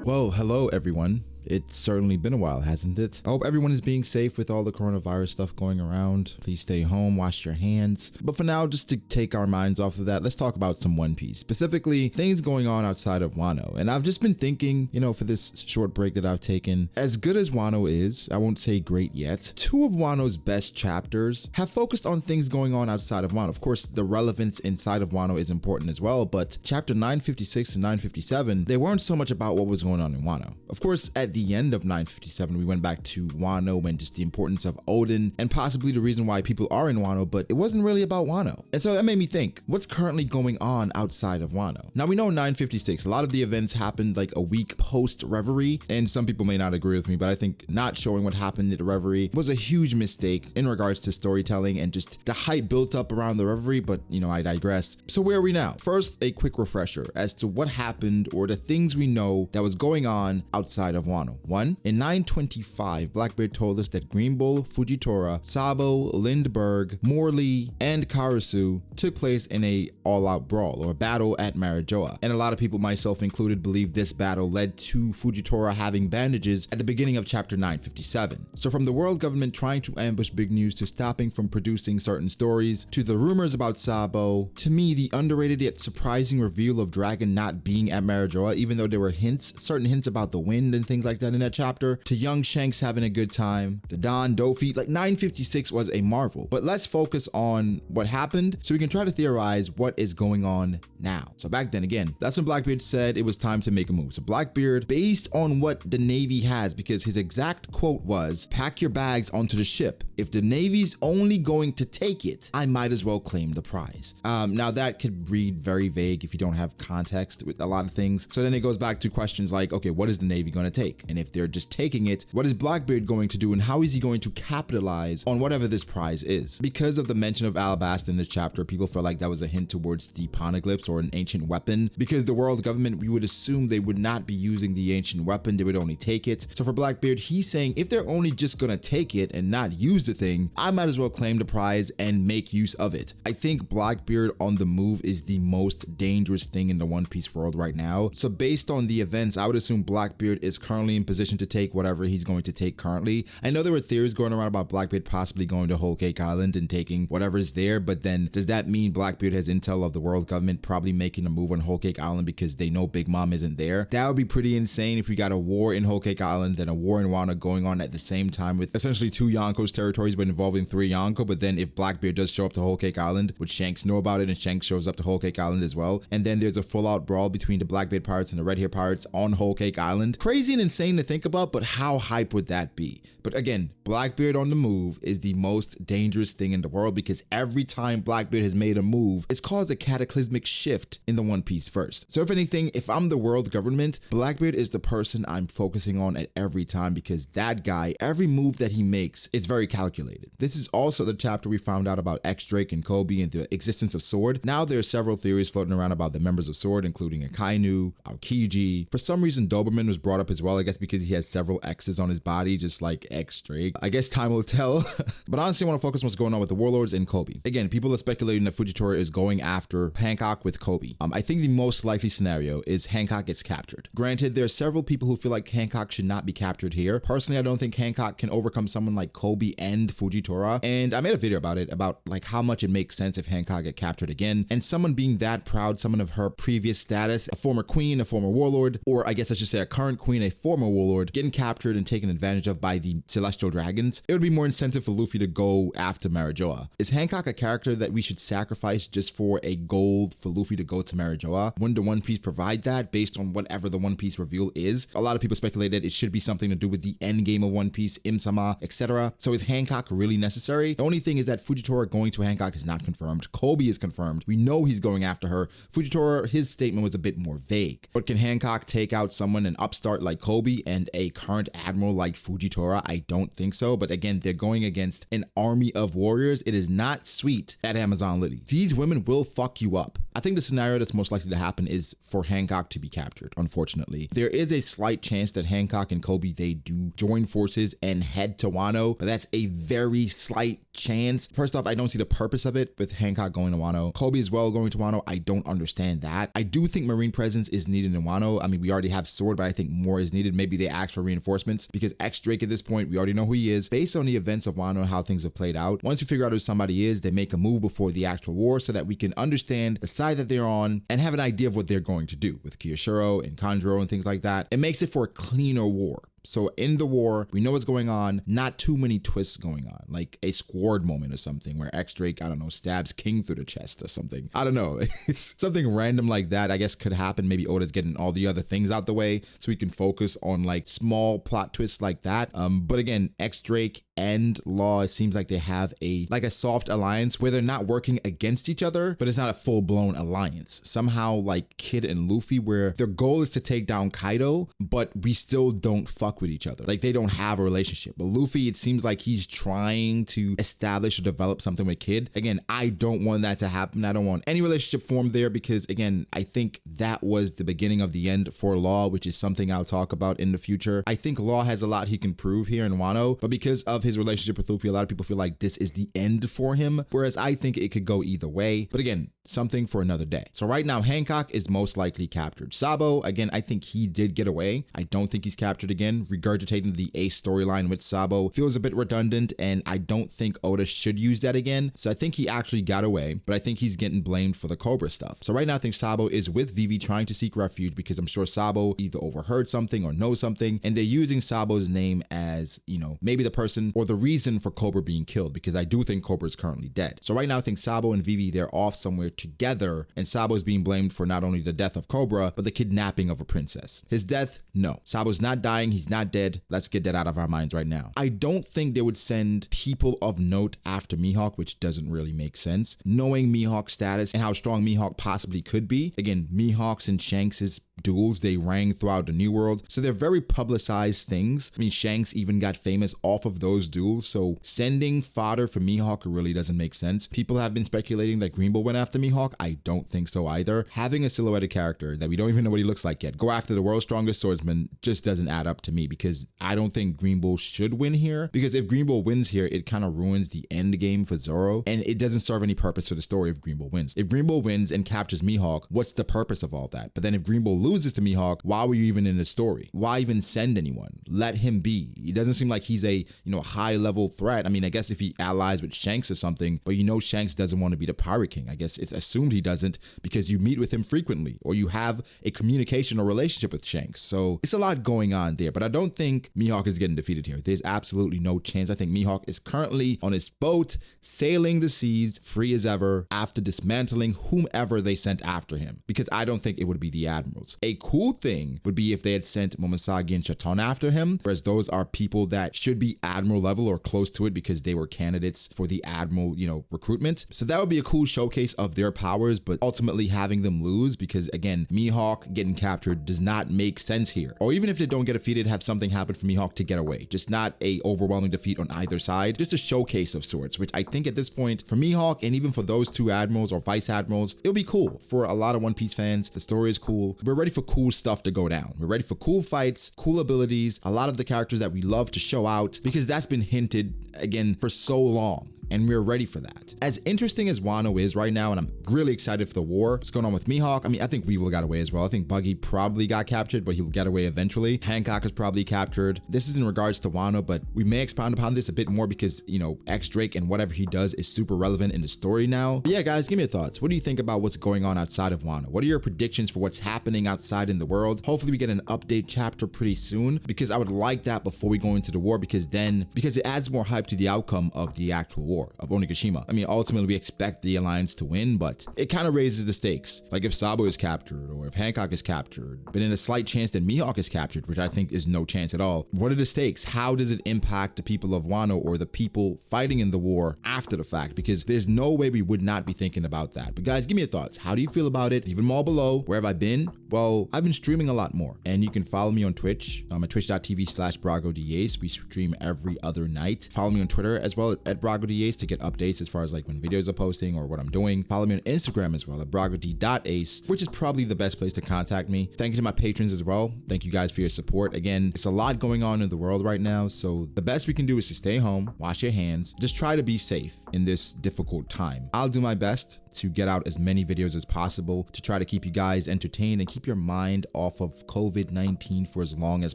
Well, hello everyone. It's certainly been a while, hasn't it? I hope everyone is being safe with all the coronavirus stuff going around. Please stay home, wash your hands. But for now, just to take our minds off of that, let's talk about some One Piece, specifically things going on outside of Wano. And I've just been thinking, for this short break that I've taken, as good as Wano is, I won't say great yet, two of Wano's best chapters have focused on things going on outside of Wano. Of course, the relevance inside of Wano is important as well, but chapter 956 and 957, they weren't so much about what was going on in Wano. Of course, at the end of 957, we went back to Wano and just the importance of Odin and possibly the reason why people are in Wano, but it wasn't really about Wano. And so that made me think, what's currently going on outside of Wano? Now we know 956, a lot of the events happened like a week post Reverie, and some people may not agree with me, but I think not showing what happened at the Reverie was a huge mistake in regards to storytelling and just the hype built up around the Reverie, but I digress. So where are we now? First, a quick refresher as to what happened or the things we know that was going on outside of Wano. One, in 925, Blackbeard told us that Green Bull, Fujitora, Sabo, Lindbergh, Morley, and Karasu took place in a all-out brawl or battle at Marijoa. And a lot of people, myself included, believe this battle led to Fujitora having bandages at the beginning of chapter 957. So from the world government trying to ambush Big News to stopping from producing certain stories, to the rumors about Sabo, to me, the underrated yet surprising reveal of Dragon not being at Marijoa, even though there were certain hints about the wind and things like that in that chapter, to young Shanks having a good time, to Don Dofi, like 956 was a marvel. But let's focus on what happened so we can try to theorize what is going on now. So back then, again, that's when Blackbeard said it was time to make a move. So Blackbeard, based on what the Navy has, because his exact quote was, "Pack your bags onto the ship. If the Navy's only going to take it, I might as well claim the prize." Now that could read very vague if you don't have context with a lot of things. So then it goes back to questions like, okay, what is the Navy going to take? And if they're just taking it, what is Blackbeard going to do and how is he going to capitalize on whatever this prize is? Because of the mention of Alabasta in this chapter, people felt like that was a hint towards the poneglyphs or an ancient weapon. Because the world government, we would assume they would not be using the ancient weapon, they would only take it. So for Blackbeard, he's saying if they're only just gonna take it and not use the thing, I might as well claim the prize and make use of it. I think Blackbeard on the move is the most dangerous thing in the One Piece world right now. So based on the events, I would assume Blackbeard is currently in position to take whatever he's going to take currently. I know there were theories going around about Blackbeard possibly going to Whole Cake Island and taking whatever's there, but then does that mean Blackbeard has intel of the world government probably making a move on Whole Cake Island because they know Big Mom isn't there? That would be pretty insane if we got a war in Whole Cake Island and a war in Wano going on at the same time with essentially two Yonko's territories but involving three Yonko. But then if Blackbeard does show up to Whole Cake Island, would Shanks know about it and Shanks shows up to Whole Cake Island as well? And then there's a full-out brawl between the Blackbeard pirates and the Red Hair pirates on Whole Cake Island. Crazy and insane to think about, but how hype would that be? But again, Blackbeard on the move is the most dangerous thing in the world because every time Blackbeard has made a move, it's caused a cataclysmic shift in the One Piece first. So if anything, if I'm the world government, Blackbeard is the person I'm focusing on at every time because that guy, every move that he makes is very calculated. This is also the chapter we found out about X-Drake and Kobe and the existence of Sword. Now there are several theories floating around about the members of Sword, including Akainu, Aokiji. For some reason, Doberman was brought up as well, I guess because he has several X's on his body, just like X-Drake. I guess time will tell. But honestly, I want to focus on what's going on with the warlords and Kobe. Again, people are speculating that Fujitora is going after Hancock with Kobe. I think the most likely scenario is Hancock gets captured. Granted, there are several people who feel like Hancock should not be captured here. Personally, I don't think Hancock can overcome someone like Kobe and Fujitora. And I made a video about it, about like how much it makes sense if Hancock get captured again. And someone being that proud, someone of her previous status, a former queen, a former warlord, or I guess I should say a current queen, a former warlord, getting captured and taken advantage of by the celestial dragons, it would be more incentive for Luffy to go after Marijoa. Is Hancock a character that we should sacrifice just for a goal for Luffy to go to Marijoa? Wouldn't the One Piece provide that based on whatever the One Piece reveal is? A lot of people speculate that it should be something to do with the end game of One Piece, Im-sama, etc. So is Hancock really necessary? The only thing is that Fujitora going to Hancock is not confirmed. Kobe is confirmed. We know he's going after her. Fujitora, his statement was a bit more vague. But can Hancock take out someone, an upstart like Kobe? Kobe and a current admiral like Fujitora? I don't think so. But again, they're going against an army of warriors. It is not sweet at Amazon Lily. These women will fuck you up. I think the scenario that's most likely to happen is for Hancock to be captured, unfortunately. There is a slight chance that Hancock and Kobe, they do join forces and head to Wano, but that's a very slight chance. First off, I don't see the purpose of it with Hancock going to Wano. Kobe as well going to Wano, I don't understand that. I do think Marine presence is needed in Wano. I mean, we already have Sword, but I think more is needed. Maybe they ask for reinforcements because X-Drake at this point, we already know who he is. Based on the events of Wano and how things have played out, once we figure out who somebody is, they make a move before the actual war so that we can understand the side that they're on and have an idea of what they're going to do with Kiyoshiro and Kanjuro and things like that. It makes it for a cleaner war. So in the war, we know what's going on, not too many twists going on, like a Squad moment or something where X-Drake, I don't know, stabs King through the chest or something. I don't know. It's something random like that, I guess could happen. Maybe Oda's getting all the other things out the way so we can focus on like small plot twists like that. But again, X-Drake and Law, it seems like they have a soft alliance where they're not working against each other, but it's not a full-blown alliance. Somehow like Kid and Luffy, where their goal is to take down Kaido, but we still don't fuck with each other. Like they don't have a relationship. But Luffy, it seems like he's trying to establish or develop something with Kid. Again, I don't want that to happen. I don't want any relationship formed there because again, I think that was the beginning of the end for Law, which is something I'll talk about in the future. I think Law has a lot he can prove here in Wano, but because of his relationship with Luffy, a lot of people feel like this is the end for him, whereas I think it could go either way. But again, something for another day. So right now, Hancock is most likely captured. Sabo, again, I think he did get away. I don't think he's captured again. Regurgitating the Ace storyline with Sabo feels a bit redundant, and I don't think Oda should use that again. So I think he actually got away, but I think he's getting blamed for the Cobra stuff. So right now, I think Sabo is with Vivi trying to seek refuge because I'm sure Sabo either overheard something or knows something, and they're using Sabo's name as, you know, maybe the person or the reason for Cobra being killed, because I do think Cobra is currently dead. So right now, I think Sabo and Vivi, they're off somewhere together, and Sabo is being blamed for not only the death of Cobra, but the kidnapping of a princess. His death, no. Sabo's not dying, he's not dead. Let's get that out of our minds right now. I don't think they would send people of note after Mihawk, which doesn't really make sense. Knowing Mihawk's status and how strong Mihawk possibly could be. Again, Mihawk's and Shanks's duels, they rang throughout the New World, so they're very publicized things. I mean, Shanks even got famous off of those duels, so sending fodder for Mihawk really doesn't make sense. People have been speculating that Green Bull went after Mihawk. I don't think so either. Having a silhouetted character that we don't even know what he looks like yet go after the world's strongest swordsman just doesn't add up to me, because I don't think Green Bull should win here, because if Green Bull wins here, it kind of ruins the end game for Zoro, and it doesn't serve any purpose for the story if Green Bull wins. If Green Bull wins and captures Mihawk, what's the purpose of all that? But then if Green Bull loses to Mihawk, why were you even in the story? Why even send anyone? Let him be. It doesn't seem like he's a, high level threat. I mean, I guess if he allies with Shanks or something, but Shanks doesn't want to be the Pirate King. I guess it's assumed he doesn't because you meet with him frequently or you have a communication or relationship with Shanks. So it's a lot going on there, but I don't think Mihawk is getting defeated here. There's absolutely no chance. I think Mihawk is currently on his boat, sailing the seas, free as ever, after dismantling whomever they sent after him, because I don't think it would be the admirals. A cool thing would be if they had sent Momoshiki and Chaton after him, whereas those are people that should be admiral level or close to it because they were candidates for the admiral, recruitment. So that would be a cool showcase of their powers, but ultimately having them lose because, again, Mihawk getting captured does not make sense here. Or even if they don't get defeated, have something happen for Mihawk to get away. Just not a overwhelming defeat on either side. Just a showcase of sorts, which I think at this point, for Mihawk and even for those two admirals or vice admirals, it'll be cool. For a lot of One Piece fans, the story is cool. We're ready for cool stuff to go down. We're ready for cool fights, cool abilities, a lot of the characters that we love to show out, because that's been hinted, again, for so long. And we're ready for that. As interesting as Wano is right now, and I'm really excited for the war, what's going on with Mihawk, I mean, I think Weevil got away as well. I think Buggy probably got captured, but he'll get away eventually. Hancock is probably captured. This is in regards to Wano, but we may expound upon this a bit more because, X-Drake and whatever he does is super relevant in the story now. But yeah, guys, give me your thoughts. What do you think about what's going on outside of Wano? What are your predictions for what's happening outside in the world? Hopefully we get an update chapter pretty soon, because I would like that before we go into the war, because it adds more hype to the outcome of the actual war. war of Onigashima. I mean, ultimately we expect the Alliance to win, but it kind of raises the stakes. Like if Sabo is captured or if Hancock is captured, but in a slight chance that Mihawk is captured, which I think is no chance at all. What are the stakes? How does it impact the people of Wano or the people fighting in the war after the fact? Because there's no way we would not be thinking about that. But guys, give me your thoughts. How do you feel about it? Leave them all below. Where have I been? Well, I've been streaming a lot more, and you can follow me on Twitch. I'm at twitch.tv/BragoDAce. We stream every other night. Follow me on Twitter as well at BragoDAce to get updates as far as like when videos are posting or what I'm doing. Follow me on Instagram as well at BragoD.Ace, which is probably the best place to contact me. Thank you to my patrons as well. Thank you guys for your support. Again, it's a lot going on in the world right now, so the best we can do is to stay home, wash your hands, just try to be safe in this difficult time. I'll do my best to get out as many videos as possible to try to keep you guys entertained and keep your mind off of COVID-19 for as long as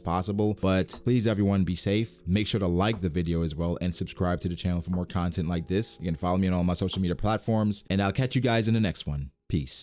possible. But please, everyone, be safe. Make sure to like the video as well and subscribe to the channel for more content like this. You can follow me on all my social media platforms, and I'll catch you guys in the next one. Peace.